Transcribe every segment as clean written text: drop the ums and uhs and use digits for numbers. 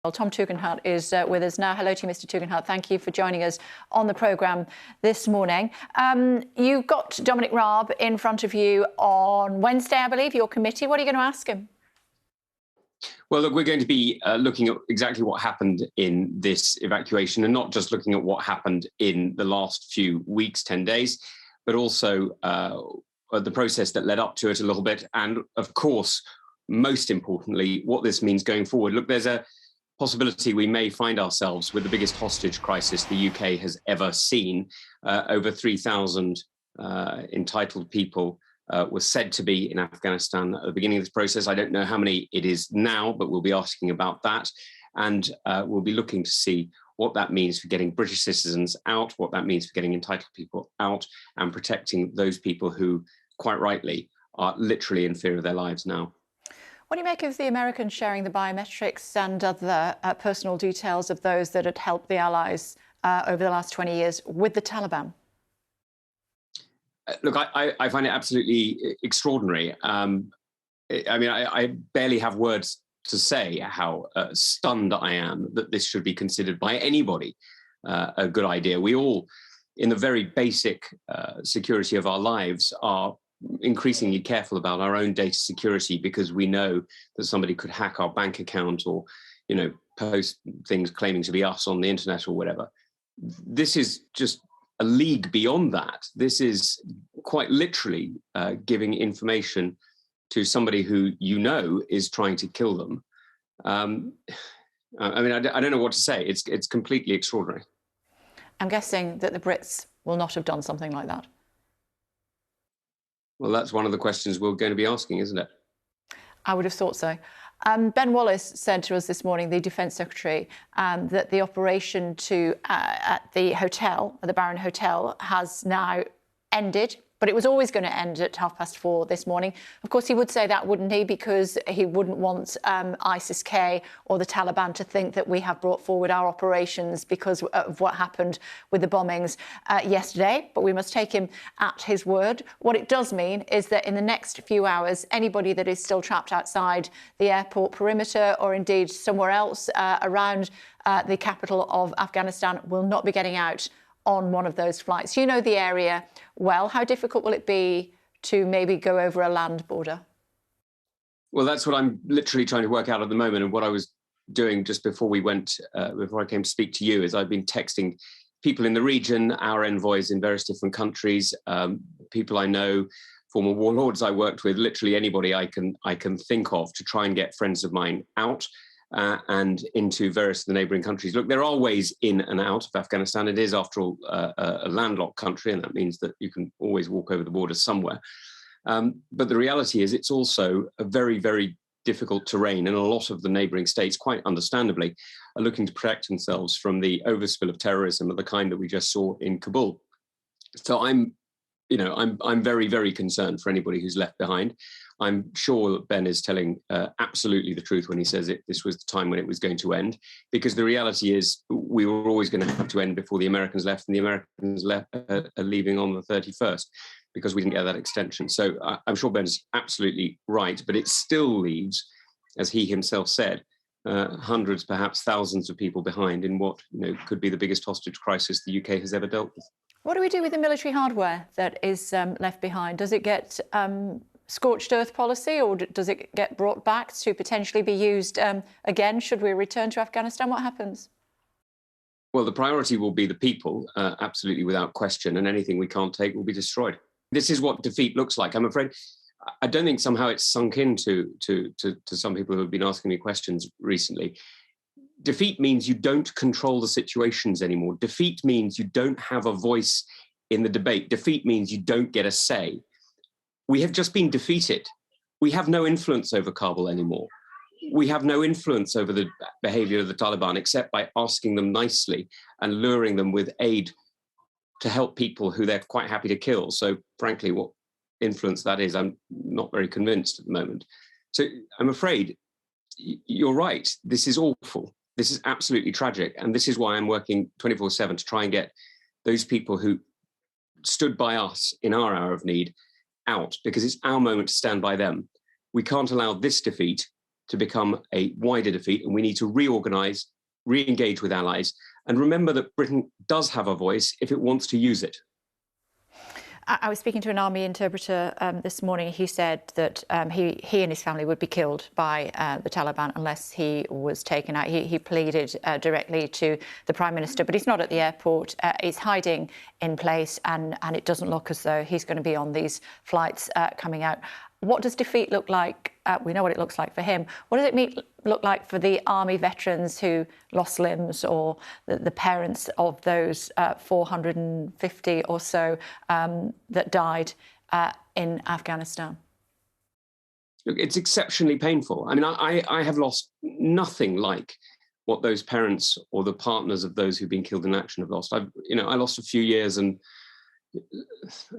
Well, Tom Tugendhat is with us now. Hello to you, Mr. Tugendhat. Thank you for joining us on the programme this morning. You've got Dominic Raab in front of you on Wednesday, I believe, your committee. What are you going to ask him? Well, look, we're going to be looking at exactly what happened in this evacuation, and not just looking at what happened in the last few weeks, 10 days, but also the process that led up to it a little bit. And of course, most importantly, what this means going forward. Look, there's a possibility we may find ourselves with the biggest hostage crisis the UK has ever seen. Over 3,000 entitled people were said to be in Afghanistan at the beginning of this process. I don't know how many it is now, but we'll be asking about that. And we'll be looking to see what that means for getting British citizens out, what that means for getting entitled people out, and protecting those people who, quite rightly, are literally in fear of their lives now. What do you make of the Americans sharing the biometrics and other personal details of those that had helped the Allies over the last 20 years with the Taliban? Look, I find it absolutely extraordinary. I barely have words to say how stunned I am that this should be considered by anybody a good idea. We all, in the very basic security of our lives, are increasingly careful about our own data security because we know that somebody could hack our bank account or, post things claiming to be us on the internet or whatever. This is just a league beyond that. This is quite literally giving information to somebody who is trying to kill them. I don't know what to say. It's completely extraordinary. I'm guessing that the Brits will not have done something like that. Well, that's one of the questions we're going to be asking, isn't it? I would have thought so. Ben Wallace said to us this morning, the Defence Secretary, that the operation at the hotel, at the Barron Hotel, has now ended. But it was always going to end at 4:30 this morning. Of course, he would say that, wouldn't he? Because he wouldn't want ISIS-K or the Taliban to think that we have brought forward our operations because of what happened with the bombings yesterday. But we must take him at his word. What it does mean is that in the next few hours, anybody that is still trapped outside the airport perimeter or indeed somewhere else around the capital of Afghanistan will not be getting out on one of those flights. You know the area well. How difficult will it be to maybe go over a land border? Well, that's what I'm literally trying to work out at the moment. And what I was doing just before before I came to speak to you, is I've been texting people in the region, our envoys in various different countries, people I know, former warlords I worked with, literally anybody I can think of, to try and get friends of mine out. And into various of the neighbouring countries. Look, there are ways in and out of Afghanistan. It is, after all, a landlocked country, and that means that you can always walk over the border somewhere. But the reality is it's also a very, very difficult terrain, and a lot of the neighbouring states, quite understandably, are looking to protect themselves from the overspill of terrorism of the kind that we just saw in Kabul. So I'm very, very concerned for anybody who's left behind. I'm sure that Ben is telling absolutely the truth when he says this was the time when it was going to end, because the reality is we were always going to have to end before the Americans left, and the Americans are leaving on the 31st because we didn't get that extension. So I'm sure Ben's absolutely right, but it still leaves, as he himself said, hundreds, perhaps thousands of people behind in what could be the biggest hostage crisis the UK has ever dealt with. What do we do with the military hardware that is left behind? Does it get scorched earth policy, or does it get brought back to potentially be used again should we return to Afghanistan? What happens? Well, the priority will be the people, absolutely without question, and anything we can't take will be destroyed. This is what defeat looks like. I'm afraid I don't think somehow it's sunk into to some people who have been asking me questions recently. Defeat means you don't control the situations anymore. Defeat means you don't have a voice in the debate. Defeat means you don't get a say. We have just been defeated. We have no influence over Kabul anymore. We have no influence over the behavior of the Taliban except by asking them nicely and luring them with aid to help people who they're quite happy to kill. So frankly, what influence that is, I'm not very convinced at the moment. So I'm afraid you're right. This is awful. This is absolutely tragic. And this is why I'm working 24/7 to try and get those people who stood by us in our hour of need out, because it's our moment to stand by them. We can't allow this defeat to become a wider defeat, and we need to reorganize, re-engage with allies, and remember that Britain does have a voice if it wants to use it. I was speaking to an army interpreter this morning. He said that he and his family would be killed by the Taliban unless he was taken out. He pleaded directly to the Prime Minister, but he's not at the airport. He's hiding in place, and it doesn't look as though he's going to be on these flights coming out. What does defeat look like? We know what it looks like for him. What does it look like for the army veterans who lost limbs, or the parents of those 450 or so that died in Afghanistan? Look, it's exceptionally painful. I mean, I have lost nothing like what those parents or the partners of those who've been killed in action have lost. I lost a few years and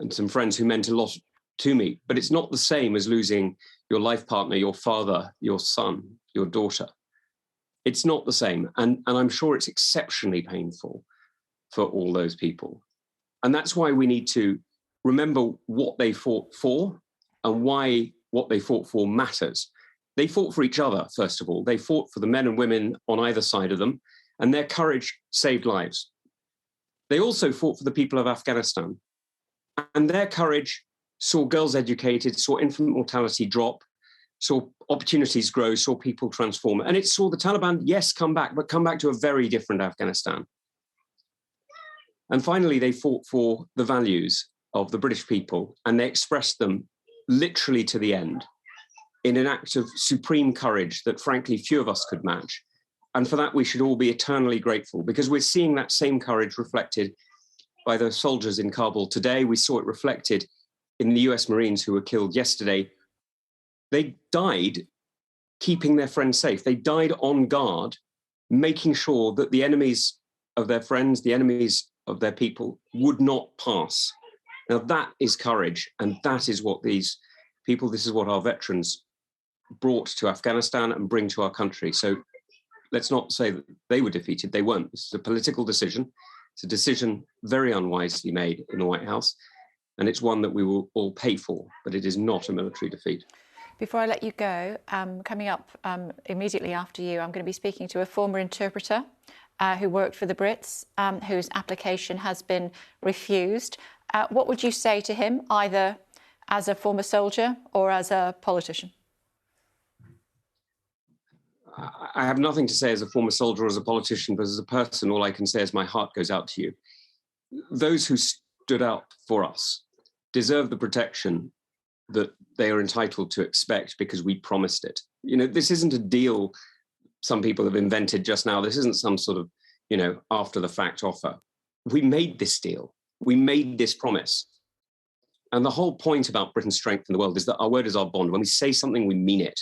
some friends who meant a lot to me, but it's not the same as losing your life partner, your father, your son, your daughter. It's not the same. And I'm sure it's exceptionally painful for all those people. And that's why we need to remember what they fought for and why what they fought for matters. They fought for each other, first of all. They fought for the men and women on either side of them, and their courage saved lives. They also fought for the people of Afghanistan, and their courage saw girls educated, saw infant mortality drop, saw opportunities grow, saw people transform. And it saw the Taliban, yes, come back, but come back to a very different Afghanistan. And finally, they fought for the values of the British people, and they expressed them literally to the end in an act of supreme courage that, frankly, few of us could match. And for that, we should all be eternally grateful, because we're seeing that same courage reflected by the soldiers in Kabul today. We saw it reflected in the US Marines who were killed yesterday. They died keeping their friends safe. They died on guard, making sure that the enemies of their friends, the enemies of their people, would not pass. Now, that is courage, and that is what these people, this is what our veterans brought to Afghanistan and bring to our country. So let's not say that they were defeated. They weren't. This is a political decision. It's a decision very unwisely made in the White House, and it's one that we will all pay for, but it is not a military defeat. Before I let you go, coming up immediately after you, I'm going to be speaking to a former interpreter who worked for the Brits, whose application has been refused. What would you say to him, either as a former soldier or as a politician? I have nothing to say as a former soldier or as a politician, but as a person, all I can say is my heart goes out to you. Those who stood up for us deserve the protection that they are entitled to expect because we promised it. You know, this isn't a deal some people have invented just now. This isn't some sort of, after the fact offer. We made this deal. We made this promise. And the whole point about Britain's strength in the world is that our word is our bond. When we say something, we mean it.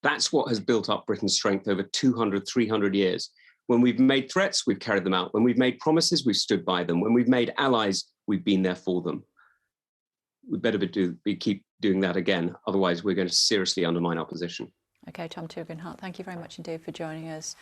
That's what has built up Britain's strength over 200, 300 years. When we've made threats, we've carried them out. When we've made promises, we've stood by them. When we've made allies, we've been there for them. We better keep doing that again. Otherwise, we're going to seriously undermine our position. OK, Tom Tugendhat, thank you very much indeed for joining us.